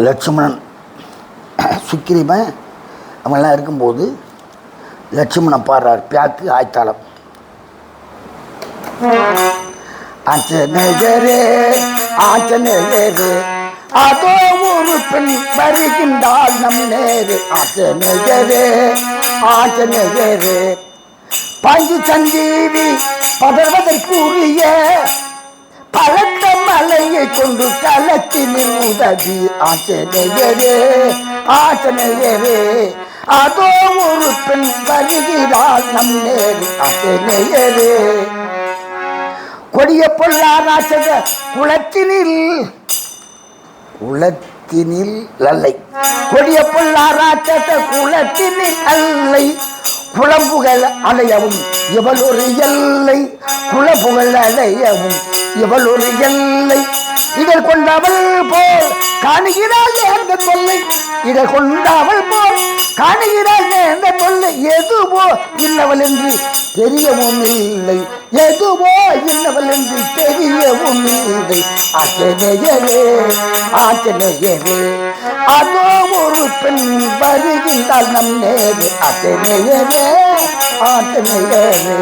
லட்சுமணன் சுக்கிரீவன் அவங்கெல்லாம் இருக்கும்போது லட்சுமணன் பாடுறார் பியாக்கு ஆய்த்தாளம். ஆஞ்சநேயரே ஆஞ்சநேயரே அதோ ஒரு பெண் வருகின்றாள் நம் நேரு. ஆஞ்சநேயரே ஆஞ்சநேயரே பஞ்சு சஞ்சீவி பதர்வதற்குரிய பழக்க மலையை கொண்டு களத்தினில் உதவி. ஆஞ்சநேயரே ஆஞ்சநேயரே அதோ ஒரு பெண் வருகிறாள் நம் நேரு. ஆஞ்சநேயரே கொடிய பொல்லா ராட்சத குளத்தினில் அல்லை. கொடிய பொல்லா ராட்சத குளத்தினில் அல்லை. குளம்புகள் அலையவும் இவள் ஒரு எல்லை. குளம்புகள் அலையவும் இவள் ஒரு எல்லை. இடர் கொண்டவள் போல் காணுகிறாள் என்ற தொல்லை. இடர் கொண்டவள் போல் காணுகிறாள் என்ற தொல்லை. எதுவோ இன்னவள் என்று தெரியவும் இல்லை. எதுவோ இன்னவள் என்று தெரியவும் இல்லை. ஆஞ்சநேயரே ஆஞ்சநேயரே அதோ ஒரு பெண் வருகின்றாள் நம் நேரு. ஆஞ்சநேயரே ஆஞ்சநேயரே.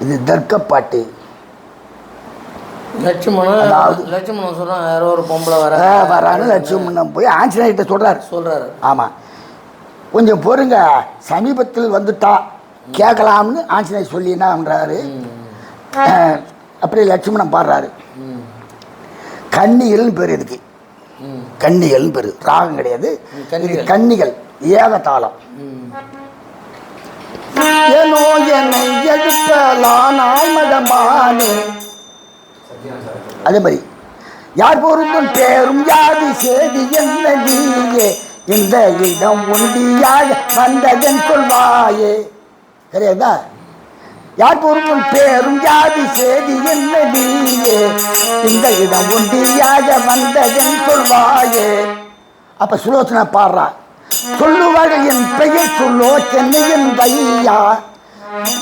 இது தர்க்கப்பாட்டு. லட்சுமணன் சொல்றான் யாரோ ஒரு பொம்பளை வரான்னு லட்சுமணன் போய் ஆஞ்சநேயர்கிட்ட சொல்றாரு. ஆமாம் கொஞ்சம் பொறுங்க சமீபத்தில் வந்துட்டா கேட்கலாம்னு ஆஞ்சநேயர் சொல்லினான்றாரு. அப்படியே லட்சுமணன் பாடுறாரு. கன்னிகள்னு பேர் இதுக்கு. கன்னிகள்னு பேர் ராகம் கிடையாது. கன்னிகள் ஏகதாளம். ஏனோ என்னை எடுப்பலானாய் மதமானே. அதே மாதிரி யார் பொருந்தும் பேரும் யாது சேதி என்ன நீயே. இந்த இடம் உண்டியாக வந்ததன் சொல்வாயே. சரியாதா? யார் பொருந்தும் பேரும் யாது சேதி என்ன நீயே. இந்த இடம் உண்டியாக வந்ததன் சொல்வாயே. அப்ப சுலோச்சனா பாடுறா. சொல்லுவார்கள் என் பெயர் சுலோச்சனை என் ஐயா.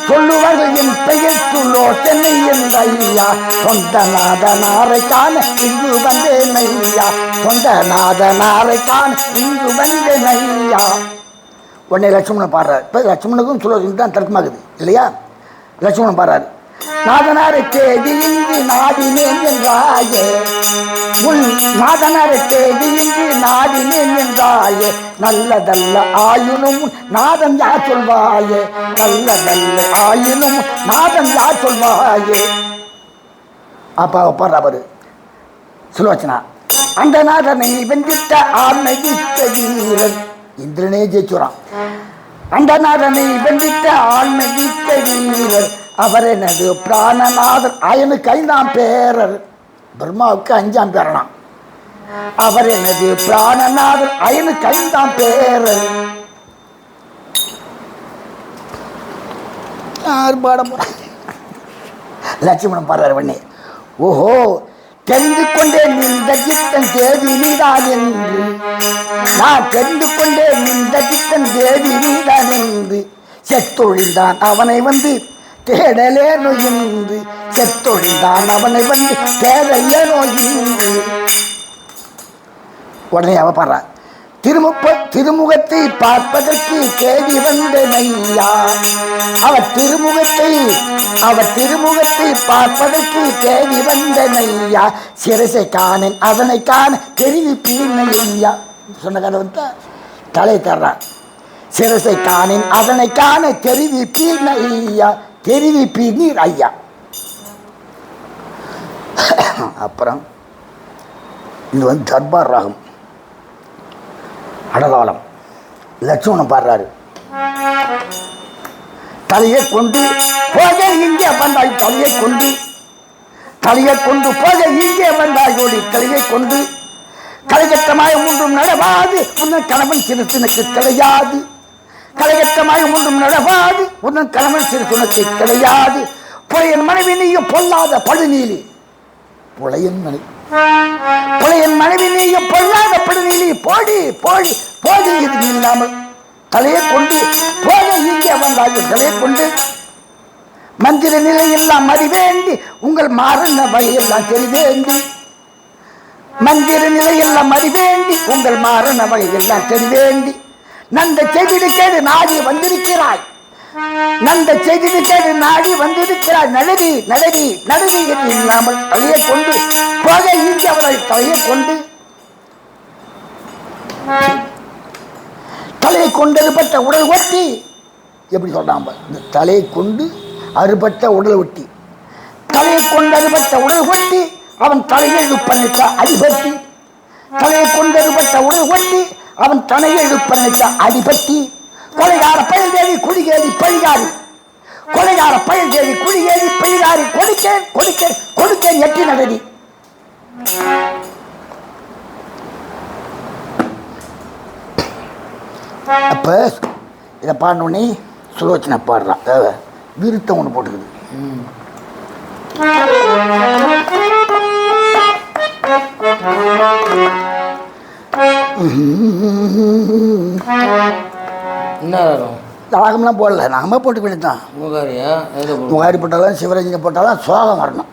சொல்லுவார்கள் என் பெயர் சுலோச்சனை என் ஐயா. சொந்த நாதனாரை காண இங்கு வந்தேன் ஐயா. சொந்த நாதனாரை காண இங்கு வந்தேன் ஐயா. உடனே லட்சுமணன் பாடுறாரு. இப்போ லட்சுமணனுக்கும் சுலோச்சனை தான் தர்க்கமாகுது இல்லையா? லட்சுமணன் பாடுறாரு. நாதனாரை தேடி இங்கு நாடினேன் என்றாயே. உன் நாதனாரை தேடி இங்கு நாடினேன் என்றாயே. நல்லதல்ல ஆயினும் நாதன் யார் சொல்வாயே. நல்லதல்ல ஆயினும் நாதன் யார் சொல்வாயே. அப்பா பாடுறாரு சுலோச்சனா. அந்த நாதனை வென்றிட்ட ஆண்மை விட்ட வீரன் இந்திரனே ஜெயிச்சுறான். அந்த நாதனை வென்றிட்ட ஆண்மை விட்ட வீரர் அவர் எனது பிராணநாதர். அயனுக்கு 5ஆம் பேரர். பிரம்மாவுக்கு 5ஆம் பேரனாம். அவர் எனது பிராணநாதர். அயனுக்கு 5ஆம் பேரர். யார் பாட போற? லட்சுமணன் பாடுறார். பண்ணி ஓஹோ தெரிந்து கொண்டேன் இந்த சித்தன் தேவி நீதான் என்று. நான் தெரிந்து கொண்டேன் இந்த சித்தன் தேவி நீதான் என்று. செத்தொழிந்தான் அவனை வந்து தேடலே நோயின்று. செத்தொழிந்தான் அவனை வந்து தேடலே நோயின்று. உடனே அவ பாடுறா. திருமுகத்தை பார்ப்பதற்கு தேடி வந்த நையா. அவர் திருமுகத்தை பார்ப்பதற்கு தேடி வந்த நையா. சிரசை காணேன் அதனை காண தெரிவிப்பீன் ஐயா. சொன்ன கதை வந்து தலை தர்றான். சிரசை காணேன் அதனை காண தெரிவிப்பீன் ஐயா. தெரிவிப்பீர் ஐயா. அப்புறம் இது வந்து தர்பார் ராகம், அடதாளம். லட்சுமணன் பாடுறாரு. தலையை கொண்டு போக இங்கே வந்தாய், தலையை கொண்டு போக இங்கே வந்தாய் ஓடி, தலையை கொண்டு கலைகட்டமாய ஒன்றும் நடவாது உன்னன் கணவன் சிறுசுனக்கு கிடையாது, கலைகட்டமாய ஒன்றும் நடவாது உன்னன் கணவன் சிறுசுனக்கு கிடையாது, புலையன் மனைவி நீயும் பொல்லாத படுநீலி, புலையன் மனைவி நீயும் பொல்லாத படுநீலி, போடி போடி போடி இது இல்லாமல் தலையை கொண்டு போக இங்கே வந்தார்கள், தலையை கொண்டு மந்திர நிலையெல்லாம் அறிவேண்டி உங்கள் மாறன வகையெல்லாம் தெரிவேண்டி, மந்திர நிலையெல்லாம் அறிவேண்டி உங்கள் மாறன வகையெல்லாம் தெரிவேண்டி, நந்த செய்தி கேடு நாடி வந்திருக்கிறாய், நந்த செய்தி கேடு நாடி வந்திருக்கிறாய், நழுவி நழுவி நழுவி என்று இல்லாமல் தலையை கொண்டு போக இங்கே அவர்கள் தலையை கொண்டு தலையை கொண்டு அறுபட்ட உடல் ஒட்டி, எப்படி சொல்றாங்க, தலையை கொண்டு அறுபட்ட உடல் ஒட்டி, தலையை கொண்டு அறுபட்ட உடல் ஒட்டி அவன் தலையை இழுப்பனைத்த அடிபட்டி, தலையை கொண்டு அறுபட்ட உடல் ஒட்டி அவன் தலையை இழுப்பனைத்த அடிபட்டி, கொலைகார பயல் தேவி குடிகேறி பழிகாரி, கொலைகார பயல் தேவி குடிகேறி பழிகாரி, கொடுக்கேன் கொடுக்கேன் கொடுக்கேன் எட்டி நடடி. அப்போ இதை பாடினோடனே சுலோச்சனை பாடுறான், விருத்தம் ஒன்று போட்டுக்குது. என்ன ராகம்லாம் போடல, நாம போட்டு வேண்டியதான். முகாரி போட்டாலும் சிவரஞ்சனை போட்டாலும் சோகம் வரணும்.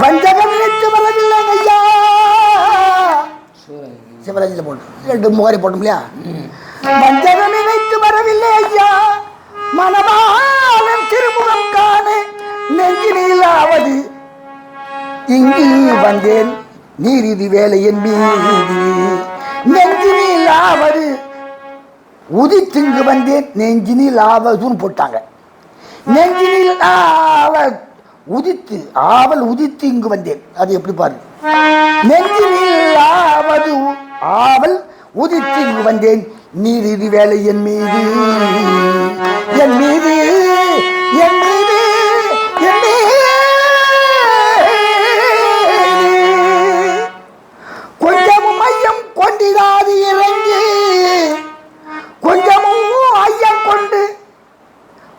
வஞ்சகம் நினைத்து வரவில்லை ஐயா, சிவரஞ்சனை போட்டு 2 முகாரி போட்டோம் இல்லையா. வஞ்சகம் நினைத்து வரவில்லை ஐயா, மனமானம் திருமுகம் காண நெஞ்சினிலாவது இங்கு வந்தேன் நீரிதி வேலையின் மீது, நெஞ்சினிலாவது உதித்திங்கு வந்தேன் நெஞ்சினில் ஆவதுன்னு போட்டாங்க. நெஞ்சினில் உதித்து ஆவல் உதித்து இங்கு வந்தேன், அது எப்படி பாரு, நெஞ்சினில் ஆவல் உதித்து இங்கு வந்தேன் நீரிதி வேலை என் மீது என் மீது என் மீது என் மீது, கொஞ்சமும் ஐயம் கொண்டிடாது இறங்கி, கொஞ்சமும் ஐயம்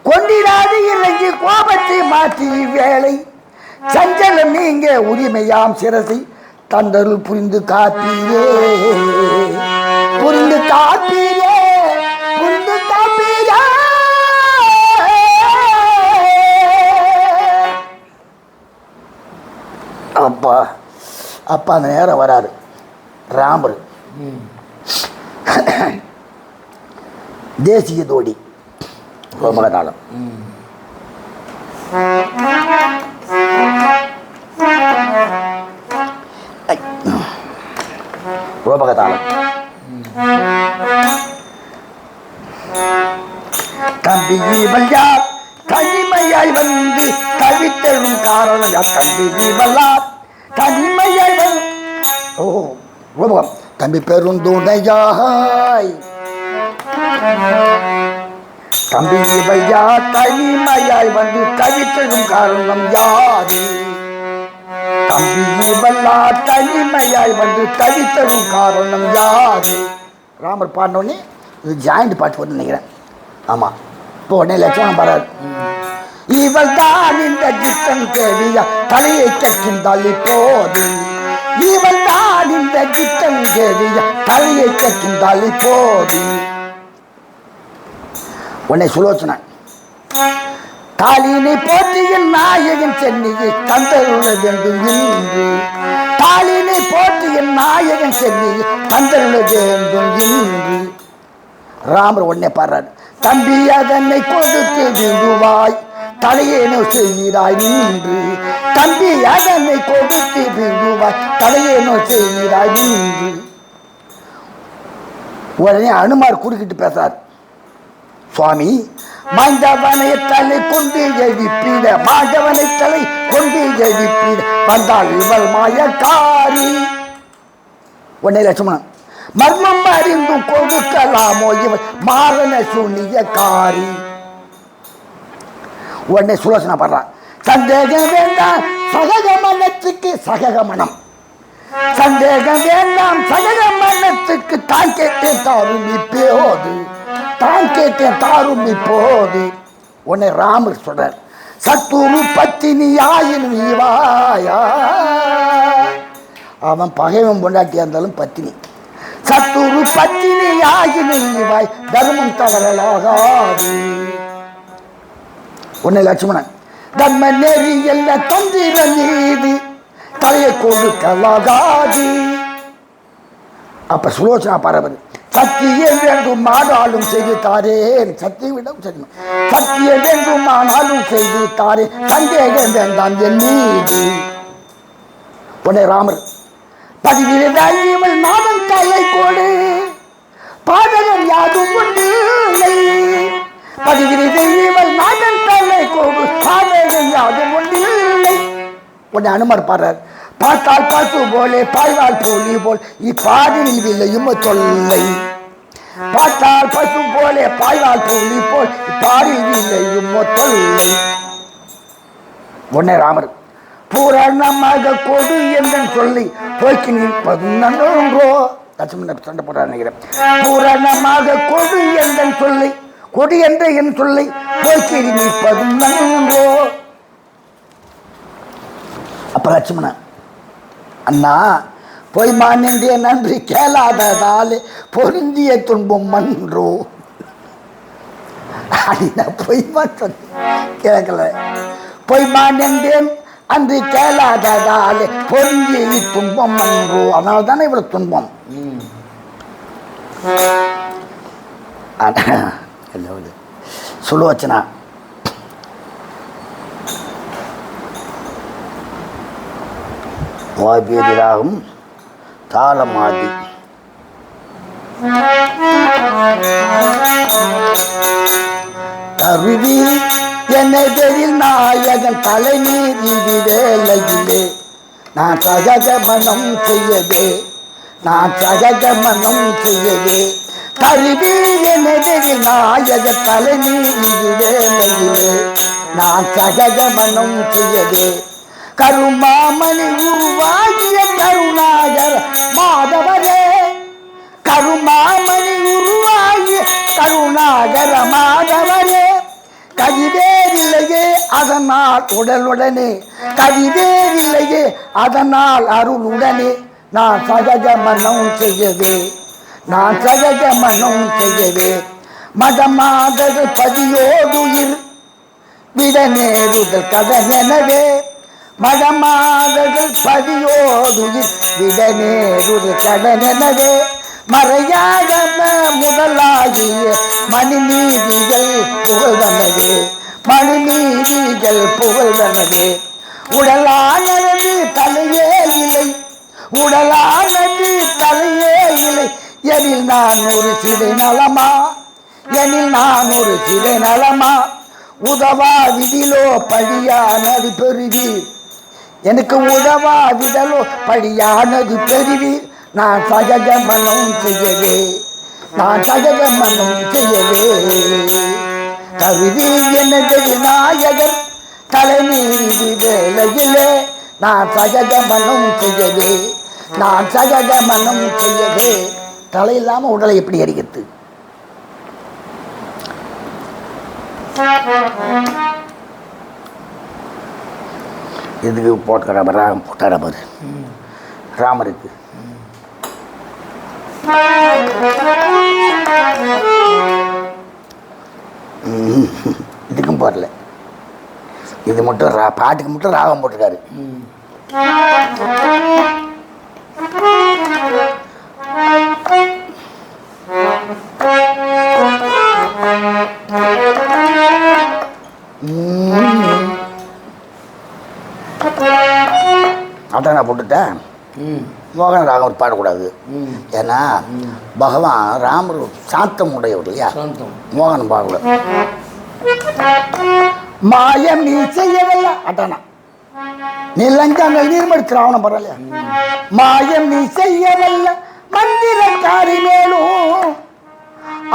கொண்டிடாது இறங்கி கோபத்தை மாற்றி வேலை சஞ்சலம் நீங்க உரிமையாம் சிரசை தந்தருள் புரிந்து காப்பீரே, புரிந்து காப்பீரே, புரிந்து காப்பீரே. அப்பா அப்பா அந்த நேரம் வராரு ராமர், தேசிய தோடி ரோமகதாளம். ரோமகதாளம். தம்பி வல்லார் தனிமையாய் வந்து தவித்தரும் காரணம், தம்பி வல்லார் தனிமையாய் வந்து, ஓ ரோமகம், தம்பி பெருந்துணையாய், தம்பி வையா தனிமையாய் வந்து தவித்தரும் காரணம் யாரு, தம்பி வல்லா தனிமையாய் வந்து தவித்தரும் காரணம் யாரு. ராமர் பாடினோடனே இது ஜாயிண்ட் பாட்டு போட்டு நினைக்கிறேன். ஆமாம், இப்போ உடனே லட்சுமணன் பாடுறாரு. இவள் தான் இந்த கிட்டன் தேவியா தலையை கக்கின்றால் இப்போது, இவள் தான் இந்த கிட்டன் தேவியா தலையை கக்கின்றால் இப்போது. உன்னை சுலோச்சன தாலினை போற்றியின் நாயகன் சென்னியை தந்தருள வேண்டும் என்று, தாலினை போற்றியின் நாயகன் சென்னியை தந்தருள வேண்டும் என்று. ராமர் உடனே பாடுறார். தம்பி அதனை கொடுத்து விடுவாய் தலையேனோ செய்கிறாய் நின்று, தம்பி அதனை கொடுத்து விடுவாய் தலையேனோ செய்கிறாய் நின்று. உடனே அனுமார் குறுக்கிட்டு பேசார். சுவாமி மாண்டவனை தலை கொண்டு எழுப்பிட மாண்டவனை தலை கொண்டு எழுப்பிட வந்தாள் இவள் மாயக்காரி. உடனே லட்சுமணன் மர்மம் அறிந்தும் கொடுக்கலாமோ இவள் மாரண சூனியக்காரி. உடனே சுலோசனை பண்றான். சந்தேகம் வேண்டாம் சகக மனத்துக்கு சகக மனம், சந்தேகம் வேண்டாம் சகக மனத்துக்கு தான் கேட்டேன் தாரும் இப்போது, தான் கேட்டேன் தாரும் இப்போது. உடனே ராமர் சொல்றார், சத்துரு பத்தினியாயின் நீவாயா. அவன் பகைவன் பொண்டாட்டியா இருந்தாலும் பத்தினி. சத்துரு பத்தினியாயின் நீவாய் தர்மம் தவறலாகாது. உன்னை லட்சுமணன் தர்ம நெறி எல்ல தந்திர நீதி தலையை கொடுக்கலாகாது. அப்ப சுலோசனா பரவது சத்தியம் வேண்டும் ஆனாலும் செய்து தாரேன், சத்தியம் விட சத்தியம் வேண்டும் ஆனாலும் செய்து தாரேன், சந்தேகம் வேண்டாம் என் மீது. உடனே ராமர் பதிவிரதாயிவள் நாதன் தலை கொடு பாதகம் யாதும் உண்டு பதிவிரதைவள் நாதன் தலை கொடு பாதகம் யாதும் உண்டு. உடனே அனுமர் பாடுறார், பார்த்தால் பசு போலே பாய்வால் போலி போல் இப்பாதில் விளையும் தொல்லை. பார்த்தால் பசு போலே பாய்வால் போலி போல் இப்பாதில் விளையும் தொல்லை. உடனே ராமர் பூரணமாக கொடு என்று சொல்லி போய்க்கு நிற்பது நன்றோ. லட்சுமணன் சண்டை போடுறார் நினைக்கிறேன். பூரணமாக கொடு என்று சொல்லி கொடி என்ற என் சொல்லி போய்க்கு நிற்பது நன்றோ. அப்ப லட்சுமணன் அண்ணா பொய்மா நின்றே நன்றி கேளாததாலே பொருந்திய துன்பம் மன்றோ. பொய்மா கேட்கல, பொய்மா நின்றேன் அன்று கேளாததாலே பொருந்திய துன்பம் மன்றோ. அதனால தானே இவ்வளவு துன்பம். சுலோச்சனா வாபீராகும் தாளமாதி கருவி எனதில் நாயகன் தலைநீதி வேலையிலே நான் சகஜமனம் செய்யவே, நான் சகஜமனம் செய்யவே. கருவி எனதில் நாயக தலைநீதி வேலையிலே நான் சகஜமனம் செய்யவே. கருமாமணி உருவாகிய கருணாகர மாதவரே, கருமாமணி உருவாகிய கருணாகர மாதவரே. கதிவேரில்லையே அதனால் உடலுடனே, கதிவேரில்லையே அதனால் அருளுடனே நான் சகஜ மனம் செய்யவே, நான் சகஜ மனம் செய்யவே. மதமாதர்கள் பதியோடுயிர் விட நேருதல் கதனெனவே, மதமாதர்கள் பதியோடுயிர் விட நேருதல் கடனெனவே. மறையாக முதலாகிய மணி நீதிகள் புகழ்வனவே, மணி நீதிகள் புகழ்வனவே. உடலானது தலையே இல்லை, உடலானது தலையே இல்லை. எனில் நான் ஒரு சிலை நலமா, எனில் நான் ஒரு சிலை நலமா. உதவா விதிலோ பழியானது பெறுவீர், எனக்கு உதவா விதலோ பழியானது பெறுவீர். நான் சகஜ மனம் செய்யவே, நான் சகஜ மனம் செய்யவே. கருவி எனது விநாயகர் தலைநீதி வேலையிலே நான் சகஜ மனம் செய்யவே, நான் சகஜ மனம் செய்யவே. தலை இல்லாம உடலை எப்படி அறிகிறது? இதுக்கு போட்டுக்கிற ராகம் போட்டார பாரு ராமருக்கு. இதுக்கும் போடல, இது மட்டும் பாட்டுக்கு மட்டும் ராகம் போட்டிருக்காரு. அதான் நான் போட்டுட்டேன். மோகன ராகம் பாடக்கூடாது. ஏன்னா பகவான் ராமர் சாந்தம் உடையவர் இல்லையா, மோகனம் பாடக்கூடாது. மாயம் நீ செய்யவில்லை அட்டானா நீ லஞ்சாங்கள் நீர்மடிச்சு ராவணம் பரவாயில்லையா. மாயம் நீ செய்யவல்ல மந்திரக்காரி மேலும்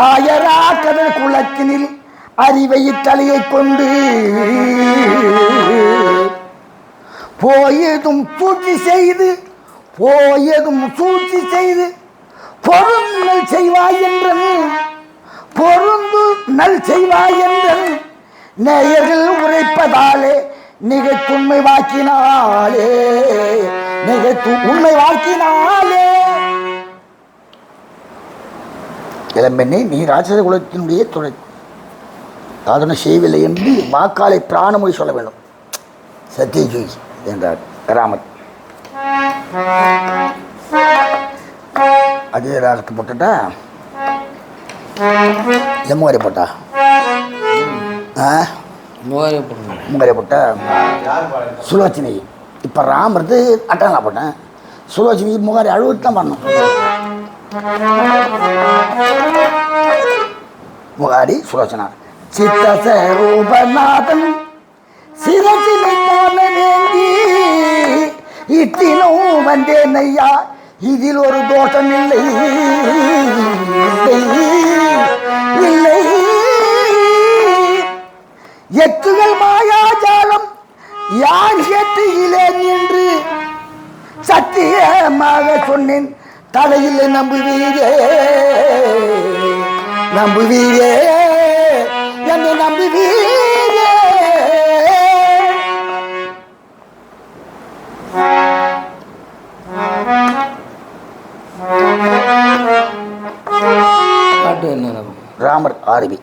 ஆயரா கடல் குளத்தினில் அறிவை தலையை கொண்டு போயதும் சூழ்ச்சி செய்து பொருள் செய்வாய் என்றன் பொருந்து நல் செய்வாய் என்றன் நேயர்கள் உரைப்பதாலே உண்மை வாக்கினாலே இளம்பெண்ணை நீ ராட்சச குலத்தினுடைய துணை சாதனை செய்யவில்லை என்று வாக்காலை பிராணமொழி சொல்ல வேண்டும். சத்தியஜி என்றார் ராமர். அதே ராகத்தை போட்டுட்டா எம்முகரை போட்டா முகரை போட்டா சுலோச்சனை. இப்போ ராமர்து அட்டனா போட்டேன், சுலோச்சனை முகாரி அழுவத்து தான் பண்ணணும். முகாரி சுலோச்சனா சித்தரூபநாதன் சிரசிலைத்தான வேண்டி இத்தினோ வந்தேன் ஐயா, இதில் ஒரு தோஷம் இல்லை. எத்துகள் மாயாஜாலம் யார் ஏற்றுகிறேன் என்று சத்தியமாக சொன்னேன். தலையில் நம்புவீரே என்னை நம்புவீரே. ராமர் ஆரபி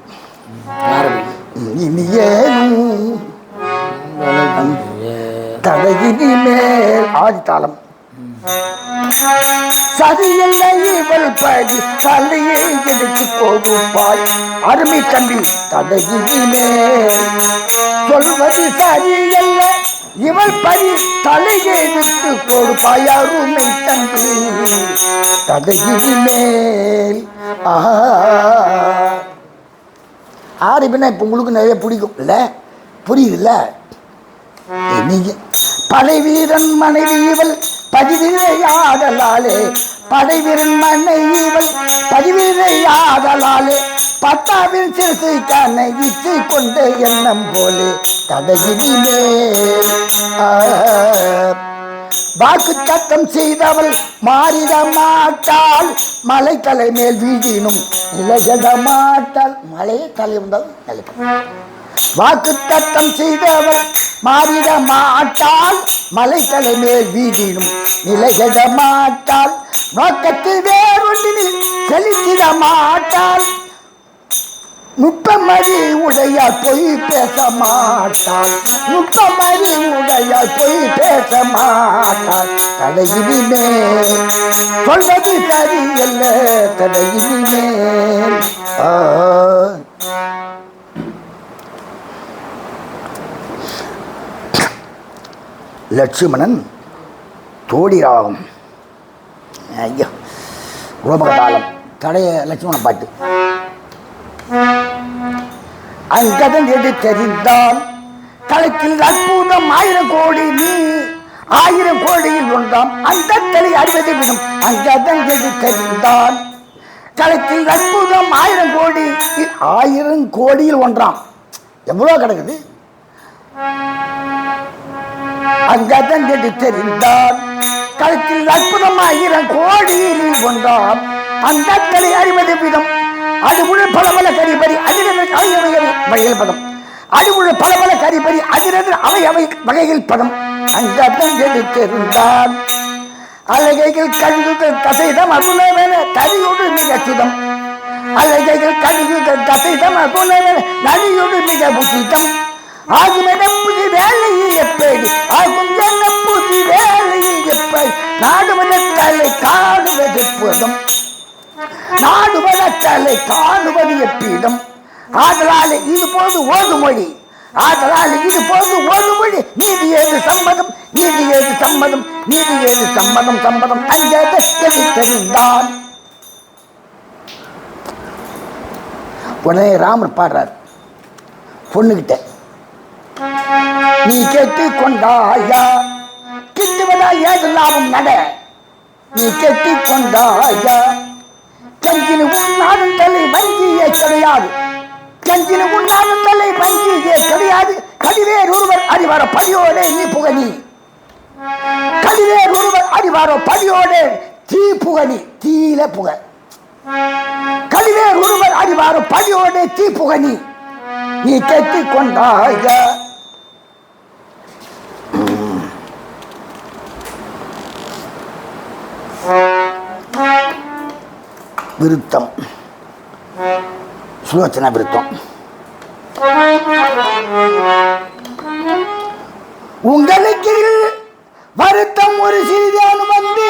தலையினி மேல் ஆதித்தாளம் சதியில்லை இவள் பதி தலையை எடுத்து கொடுப்பாய் அருமை தம்பி. தலையினி மேல் சொல்வது சரியல்ல இவள் பதி தலையை எடுத்து கொடுப்பாய் அருமை தம்பி. தலையினி மேல் ஆரம்பினா இப்போ உங்களுக்கு நிறைய பிடிக்கும் இல்லை, புரியுதுல்ல? நீங்க படை வீரன் மனைவி இவள் பதிவிரையாடலாலே, படை வீரன் மனைவி இவள் பதிவிரையாடலாலே பட்டாவின் சிறுசு கண்ணை விட்டு கொண்ட எண்ணம் போலே தடையிலே வாக்கு சத்தம் செய்தவள் மாறிட மாட்டாள். மலை தலை மேல் வீடினும் நிலையிட மாட்டாள். மலையை தலை வந்தால் நிலைப்படும். வாக்கு சத்தம் செய்தவள் மாறிட மாட்டாள். மலை தலை மேல் வீடினும் நிலையிட மாட்டாள். நோக்கத்தில் வேறொன்றினில் செலுத்திட மாட்டாள். நுட்பமறி உடையால் பொய் பேச மாட்டாள். நுட்பமறி உடையால் பொய் பேச மாட்டாள். தடையினி மேல் சொல்வது சரியல்ல. தடையினி மேல் லட்சுமணன் தோடிராகம். ஐயோ உலபகதாளம் தடைய லட்சுமணன் பாட்டு. அங்கதன் எது தெரிந்தான் களத்தில் அற்புதம் 1000 கோடி நீ 1000 கோடியில் ஒன்றாம் அந்த தலை 60 விடும். அங்கதன் எது தெரிந்தான் களத்தில் அற்புதம் 1000 கோடி 1000 கோடியில் ஒன்றாம். எவ்வளோ கிடக்குது. அங்கதன் எது தெரிந்தான் களத்தில் அற்புதம் 1000 கோடியில் ஒன்றாம் அந்த தலை 60 விதம். அடுமுழு பல பல கரிபறி அதிரதற்கு அவை வகையில் பதம். அடுமுழு பல பல கரிபறி அதிரதற்கு அவை வகையில் பதம். அங்கதன் எடுத்திருந்தான் அழகைகள் கழுகுகள் தசைதம் அகுணவென தனியோடு மிக சுதம். அழகைகள் கழுகுகள் தசைதம் அகுணவென நதியோடு மிக புசிதம். ஆகும் என புதி வேலையில் எப்படி ஆகும் என்ன புதி வேலையில் எப்படி நாடுவதற்காலை காடுவது எப்போதும் நாடுவதற்காலை காணுவது எப்பீடம். ஆதலாலே இது போது ஓது மொழி ஆதலால் இது போது ஒரு மொழி நீதி ஏது சம்மதம் நீதி ஏது சம்மதம் நீதி ஏது சம்மதம் சம்மதம் அஞ்சதை தெரிந்தான். உடனே ராமர் பாடுறார் பொண்ணுகிட்ட, நீ கேட்டு கொண்டாயா கிட்டுவதா ஏது லாபம் நட, நீ கேட்டு கொண்டாயா கஞ்சினு உன்னாடும் தலை வங்கியே கிடையாது, கஞ்சினு உன்னாடும் தலை வங்கியே கிடையாது, கடிவேர் ஒருவர் அறிவார படியோடே நீ புகனி, கடிவேர் ஒருவர் அறிவார படியோடே தீ புகனி, தீயில புக, கடிவேர் ஒருவர் அறிவார படியோடே தீ புகனி, நீ கேட்டு கொண்டாயா. விருத்தம் சுலோச்சன விருத்தம். உங்களுக்கு வருத்தம் ஒரு சிறிதானும் வந்து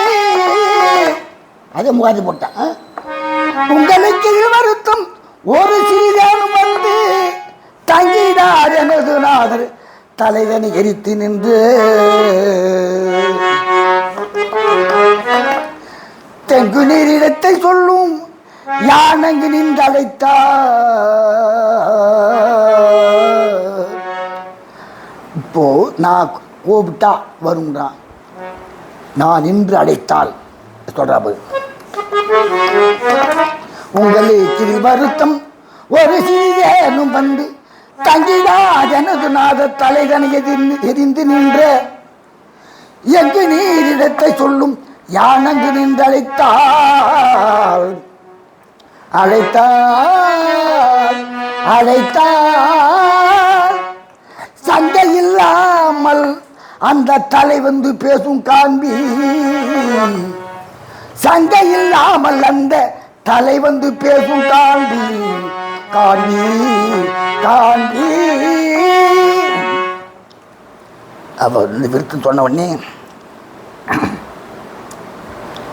அதை முகாதி போட்டான். உங்களுக்கு வருத்தம் ஒரு சிறிதானும் வந்து தங்கிடார் எனது நாதர் தலைவனை எரித்து நின்று தெங்கு நீரிடத்தை சொல்லும் யானங்கு நின்று அழைத்தா. இப்போ நான் கூப்பிட்டா வருங்கிறான், நான் நின்று அழைத்தால் சொல்றா. உங்களுக்கு வருத்தம் ஒரு சிறிதேனும் வந்து தங்கிடா ஜனது நாத தலைதனை எரிந்து நின்ற எங்கு நீரிடத்தை சொல்லும் யானங்கு நின்று அழைத்தாள் அழைத்தாள் அழைத்தாள் சண்டை இல்லாமல் அந்த தலை வந்து பேசும் காண்பி, சண்டை இல்லாமல் அந்த தலை வந்து பேசும் காண்பி காண்பி காண்பி. அப்ப இந்த விருத்தம் சொன்ன உடனே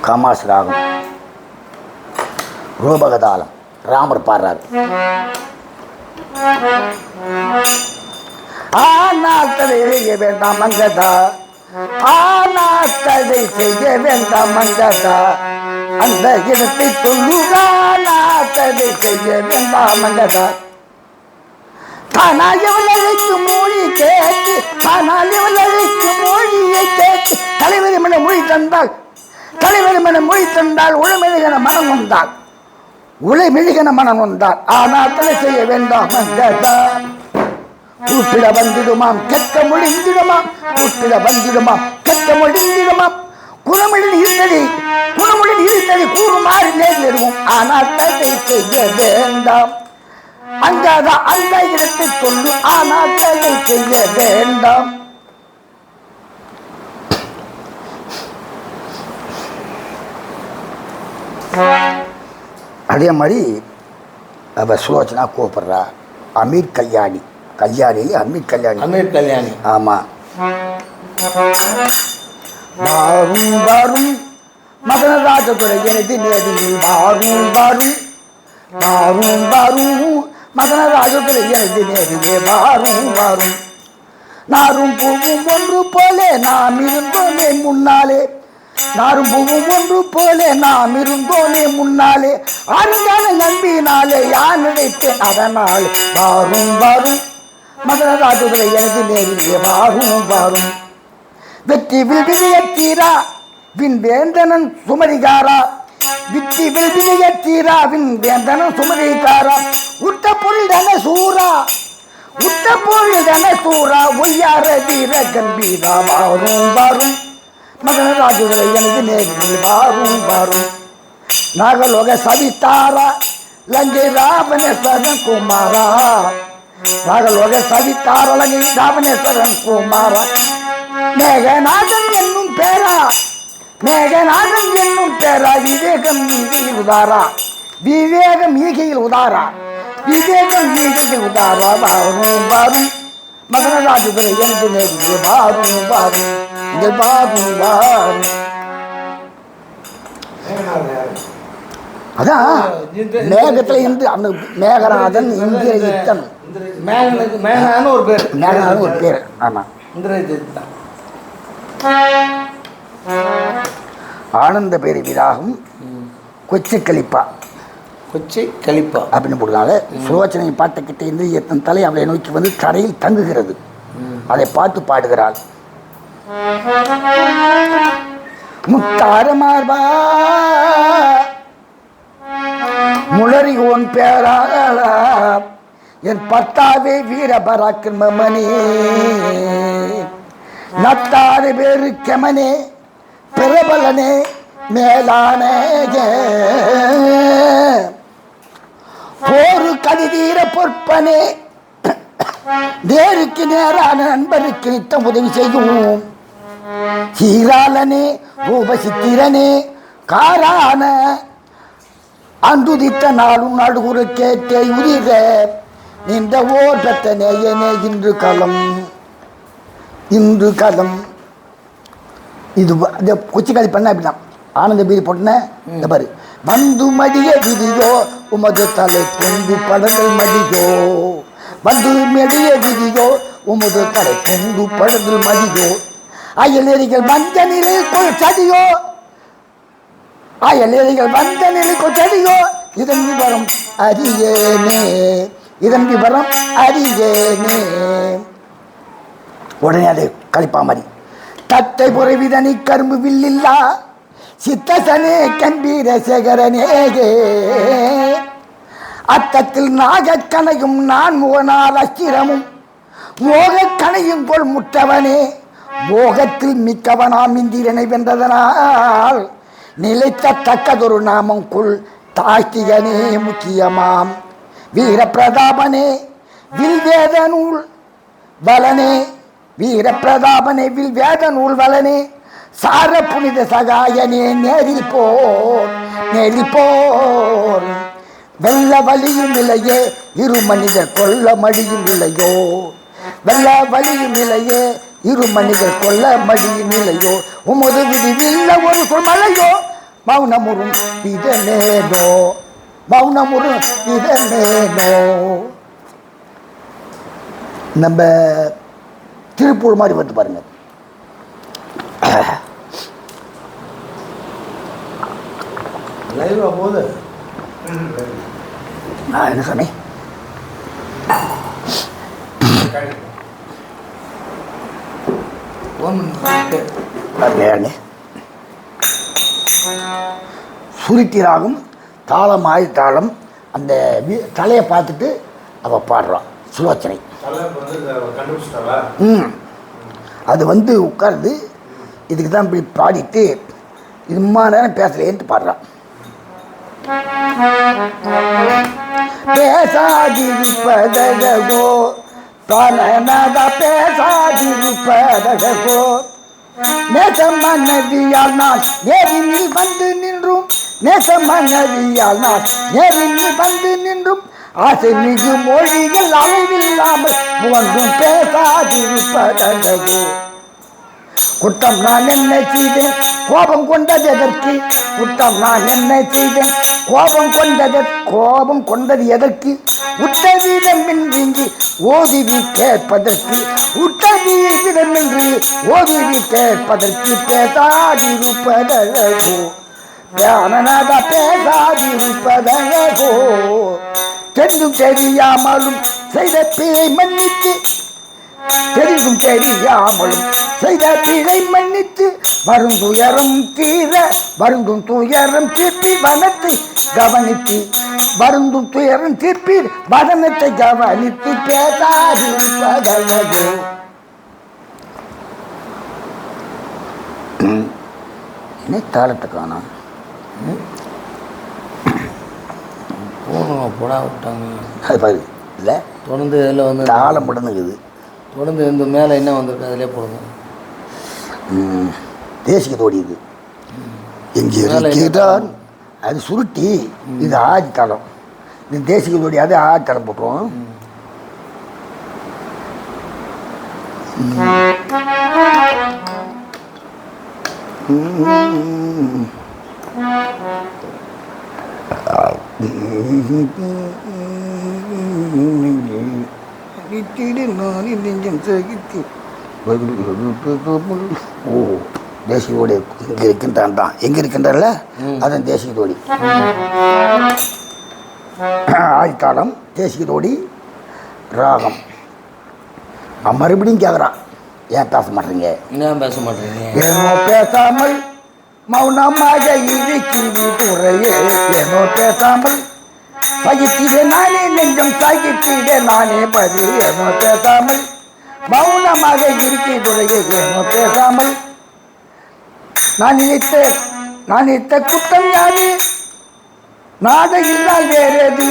காமாஸ் ராகம் ரூபகதாளம் ராமர் பாடுறார். ஆனால் தடை செய்ய வேண்டாம் மங்கதா, ஆனால் தடை செய்ய வேண்டாம் மங்கதா, அந்த இடத்தை சொல்லுவானா தடை செய்ய வேண்டாம் மங்கதா. தானால் எவ்வளவு மொழி கேட்டு, தானால் எவ்வளவு மொழியை கேட்டு தலைவரி மன மொழி தந்தால், தலைவரி மன மொழி தந்தால் உளமெழுகன மனம் வந்தால், உளமெழுகன மனம் வந்தால் ஆனால் தடை செய்ய வேண்டாம் மங்கதா. கூப்பிட வந்திடுமாம் கெட்ட மொழிந்திடுமாம், கூப்பிட வந்திடுமாம் கெட்ட மொழிந்திடுமாம், குணமொழி இருந்தது குணமொழி இருந்தது கூறுமாறு நேரிடுவோம் ஆனால் தடை செய்ய வேண்டாம் அங்கதான் அந்த இடத்தை சொல்லு ஆனால் தடை செய்ய வேண்டாம். அதே மாதிரி அவ சுலோச்சனா கூப்பிடுறா. அமீர் கல்யாணி, கல்யாணி அமீர் கல்யாணி, அமீர் கல்யாணி. ஆமா. வாரும் வாரும் மதனராஜதுரை எனது நேரில் வாரும் வாரும் வாரும் வாரும் மதனராஜதுரை எனது நேரிலே வாரும் வாரும். நாரும் பூவும் ஒன்று போலே நாம் இருந்தோமே முன்னாலே, நாரும் பூவும் ஒன்று போலே நாம் இருந்தோமே முன்னாலே, அருங்கான நம்பினாலே யான் நினைத்தேன் அதனால் வாரும் வாரும் மதனராஜதுரை எனது நேரிலே வாரும் வாரும். வெற்றி வில்வியத்தீரா வின் வேந்தனன் சுமரிகாரா, வித்தி வில்வியத்தீரா வின் வேந்தனன் சுமரிகாரா, உட்ட பொருள் தன சூரா உட்ட பொருள் தன சூரா ஒய்யார வீர கம்பீரா வாரும் வாரும் மதனராஜுகளை எனது நேரில் வாரும் வாரும். நாகலோக சவித்தாரா லங்கை ராவணேஸ்வரன் குமாரா, நாகலோக சவித்தார லங்கை ராவணேஸ்வரன் குமாரா. மேகநாதன் என்னும் பேரா, மேகநாதன் என்னும் பேரா, விவேகம் ஈகையில் உதாரா, விவேகம் ஈகையில் உதாரா, விவேகம் ஈகையில் உதாரா வாரும் வாரும் மதனராஜுகளை என்று நேரிலே வாரும் வாரும் வாரும் வாரும். அதான் மேகத்துல இருந்து அந்த மேகநாதன் இந்திரஜித்தன். மேகனுக்கு மேகனான்னு ஒரு பேர். மேகநாதன் ஒரு பேர். ஆமாம், இந்திரஜித் தான். ஆனந்த பேரி விராகம் கொச்சி கலிப்பா கொச்சி கலிப்பா அப்படின்னு போடுறாங்க. சுலோச்சனை பாட்டுக்கிட்ட இருந்து எத்தனை தலை அவளை நோக்கி வந்து கரையில் தங்குகிறது. அதை பார்த்து பாடுகிறாள். முத்தார மார்பா முளரி ஓன் பேராளா என் பத்தாவே வீர பராக்கிரமனே நத்தாறு பேரு கெமனே பிரபலனே மேலான போரு கதிதீர பொற்பனே நேருக்கு நேரான நண்பருக்கு நித்தம் உதவி செய்யும் சீராளனே ரூபசித்திரனே காரான அன்றுதித்த நாளும் நடுகுறு கேட்டே உதிர நின்ற ஓர் பெற்ற நேயனே இன்று களம் இது கொச்சி காலி பண்ண அப்படின்னா ஆனந்த பீரி போட்டுன இந்த பாரு. வந்து மடிய விதியோ உமது தலை கொண்டு படங்கள் மடியோ வந்து மெடிய விதியோ உமது தலை கொண்டு படங்கள் மடியோ அயலேரிகள் வந்த நிலை கொள் சதியோ அயலேரிகள் வந்த நிலை கொள் சதியோ இதன் விவரம் அறியேனே. உடனே அது கழிப்பா மாதிரி தத்தை புறவிதனி கரும்பு வில்லில்லா சித்தசனே கம்பீர சேகரனேகே அத்தத்தில் நாகக்கனையும் நான் முகனால் அஸ்திரமும் மோகக்கனையும் கொள் முற்றவனே மோகத்தில் மிக்கவனாம் இந்திரனை வென்றதனால் நிலைத்த தக்கதொரு நாமம் கொள் தாஷ்டிகனே முக்கியமாம் வீரப்பிரதாபனே வில்வேத நூல் வலனே வீரப்பிரதாபனே வில்வேத நூல் வலனே சார புனித சகாயனே நேரில் போர் வெள்ள வலியும் இல்லையே இரு மனிதர் கொல்ல மடியும் இல்லையோ வெள்ள வலியும் இல்லையே இரு மனிதர் கொல்ல மடியும் இல்லையோ உமது விதிவில்ல ஒரு சொல்மலையோ மௌனமுறும் இதனேனோ நம்ம திருப்பூர் மாதிரி வந்து பாருங்க. போது நான் என்ன சொன்னேன்? சுருட்டி ராகம் தாளம் ஆழ்தாளம் அந்த தலையை பார்த்துட்டு அவள் பாடுறான் சுலோச்சனை. அது வந்து உட்கார்ந்து இதுக்கு தான் இப்படி பாடிட்டு இதுமா நேரம் பேசலேன்ட்டு பாடுறான். பேசாதிருப்பதகோ பலனத பேசாதிருப்பதகோ நேசம் மன்னவியால் நான் நேரில் வந்து நின்றும் நேசம் மன்னவியால் நான் நேரில் வந்து நின்றும் ஆசை மிகு மொழிகள் அளவில்லாமல் ஒன்றும் பேசாதிருப்பதகோ குற்றம் நான் என்ன செய்தேன் கோபம் கொண்டது எதற்கு குற்றம் நான் என்ன செய்தேன் கோபம் கொண்டது எதற்கு உத்தரவீதமின்றி ஓதிவி கேட்பதற்கு உத்தரவீதமின்றி ஓதிவி கேட்பதற்கு பேசாதிருப்பதகோ ஞானநாத பேசாதிருப்பதகோ தெரிந்தும் தெரியாமலும் செய்த பிழை மன்னித்து தெரிந்தும் தெரியாமலும் செய்த பிழை மன்னித்து வருந்துயரம் தீர வருந்தும் துயரம் தீர்ப்பி வனத்தை கவனித்து வருந்தும் துயரம் தீர்ப்பி வனத்தை கவனித்து பேசாதிருப்பதகோ. என்ன தாளத்தை காணோம்? போடா விட்டாங்க. அது பாரு இல்லை தொடர்ந்து இதில் வந்து தாளம் படந்துக்குது. தொடர்ந்து இந்த மேலே என்ன வந்திருக்கு அதிலே போடுங்க. தேசிக தோடியது எங்கே இருக்கிறான் அது சுருட்டி இது ஆதி தளம். இது தேசிக தோடி அது ஆதி தளம் போட்டுருவோம். ஓ தேசிய தோடி இங்கே இருக்கின்றான் தான் எங்கே இருக்கின்றல அதான் தேசிய தோடி ஆழ்த்தாளம் தேசிய தோடி ராகம் மறுபடியும் கேட்குறான் ஏன் பேச மாட்டேங்க ஏன் பேச மாட்டேங்க ஏனோ பேசாமல் மௌனமாக இருக்கிறது துறையே ஏனோ பேசாமல் சகித்திட நானே நெஞ்சம் சகித்திட நானே பதி ஏனோ பேசாமல் மௌனமாக இருக்கிற துறையே ஏனோ பேசாமல் நான் நினைத்த குற்றம் யாது நாட இல்லால் வேறேது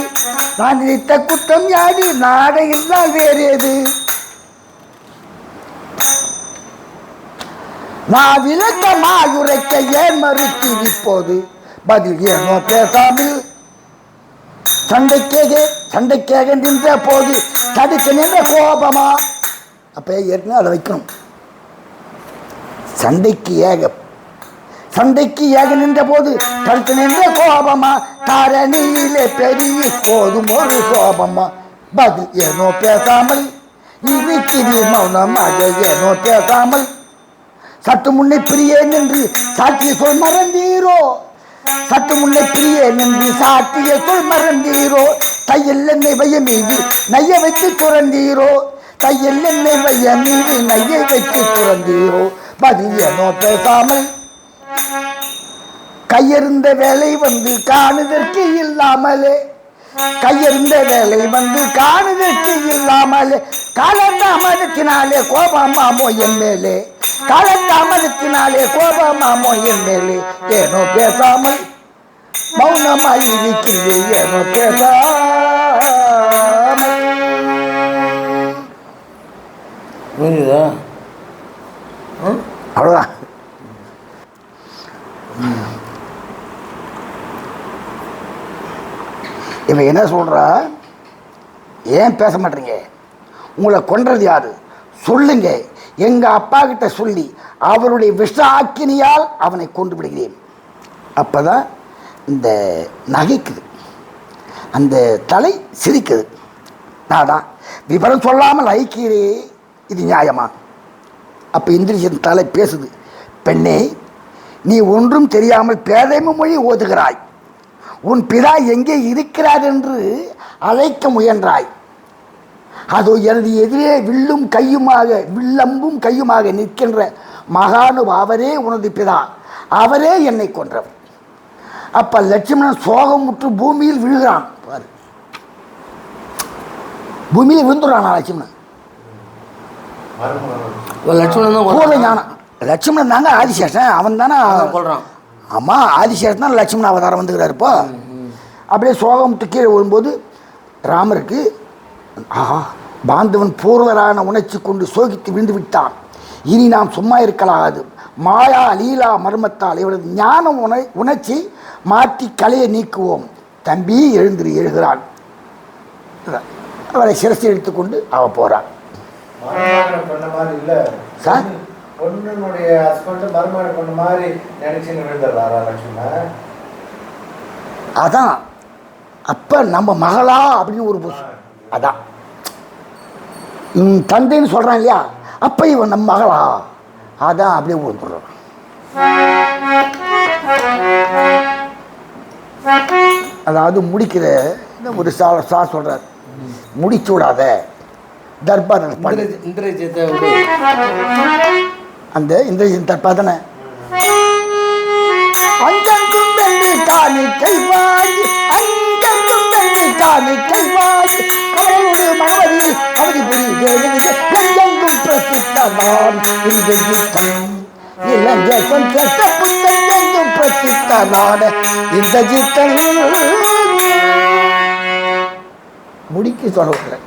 நான் நினைத்த குற்றம் யாது நாட இல்லால் வேறேது நான் விளக்கமாயுரைக்க ஏன் மறுத்து இப்போது பதில் ஏனோ பேசாமல் சண்டைக்காக நின்ற போது தடுக்க நின்ற கோபமா அப்ப ஏற்கனவே அதை வைக்கணும் சண்டைக்கு ஏக நின்ற போது தடுக்க நின்ற கோபமா தாரணியிலே பெரிய போதும் ஒரு கோபமா பதில் ஏனோ பேசாமல் இருக்கிற மௌனமாக ஏனோ பேசாமல் சற்று முன்னே பிரியே நின்று சாட்டிய சொல் மறந்தீரோ சற்று முன்னே பிரியே நின்று சாட்டிய சொல் மறந்தீரோ தையில் என்னை வைய மீது நைய வைத்து துறந்தீரோ தையில் என்னை வைய மீது நைய வைத்து துறந்தீரோ பதில் ஏனோ பேசாமல் கையெறிந்த வேலை வந்து காணுதற்கு இல்லாமலே கையெறிந்த வேலை வந்து காணுதற்கு இல்லாமலே காலத்தாமதத்தினாலே கோபமாமோ என் மேலே காலத்தாமதத்தினாலே கோபமாமோ என் மேலே ஏனோ பேசாமல் மௌனமாய் இருக்கிறது ஏனோ பேசாமல் புரியுதா அவ்வளோதான் இவன் என்ன சொல்றா ஏன் பேச மாட்டீங்க உங்களை கொன்றது யாரு சொல்லுங்க எங்க அப்பா கிட்ட சொல்லி அவருடைய விஷ ஆக்கினியால் அவனை கொண்டு விடுகிறேன் அப்பதான் இந்த நகைக்குது அந்த தலை சிரிக்குது நாடா விவரம் சொல்லாமல் ஐக்கிறே இது நியாயமா அப்ப இந்திரஜித் தலை பேசுது பெண்ணே நீ ஒன்றும் தெரியாமல் பேதைமை மொழி ஓதுகிறாய் உன் பிதா எங்கே இருக்கிறார் என்று அழைக்க முயன்றாய் அதோ எனது எதிரே வில்லம்பும் கையுமாக நிற்கின்ற மகானுபாவரே உனது பிதா அவரே என்னை கொன்றவர் அப்ப லட்சுமணன் சோகமுற்று பூமியில் விழுகிறான் பாரு பூமியில் விழுந்துறான் லட்சுமணன் லட்சுமணன் தாங்க ஆதிசேஷன் அவன் தானே சொல்றான் ஆமா ஆதிசேஷன் தான் லட்சுமண அவதாரம் வந்துக்கிறாரு இப்போ அப்படியே சோகமுற்று கீழே விழும்போது ராமருக்கு ஆஹா பாந்தவன் பூர்வரான உணர்ச்சி கொண்டு சோகித்து விழுந்து விட்டான் இனி நாம் சும்மா இருக்கலாது மாயா லீலா மர்மத்தால் இவரது ஞானம் உணர்ச்சி மாற்றி கலையை நீக்குவோம் தம்பி எழுகிறான் அவரை சிரசி எடுத்துக்கொண்டு அவ போறான் சார் பொண்ணுடைய ஹஸ்பண்ட் மருமகன் பொண்ணு மாதிரி நினைச்சுன்னு விழுந்துடுறாரா லட்சுமணன் அதான் அப்ப நம்ம மகளா அப்படின்னு ஒரு அதான் தந்தைன்னு சொல்றான் இல்லையா அப்ப இவன் நம்ம மகளா அதான் அப்படியே விழுந்துடுறான் அதாவது முடிக்கிற ஒரு சார் சொல்றார் முடிச்சு விடாத தர்பார் அந்த இந்திரஜித் தர்பா தானே அங்கங்கும் வெள்ளி காணிக்கை வாங்கி அவளோடு மனவரி அவதி புரியும் பிரசித்தனான் இந்திரஜித்தன் இளஞ்சன் கேட்ட புத்தெங்கும் பிரசித்தனான இந்திரஜித்தன் முடிக்க சொல்ல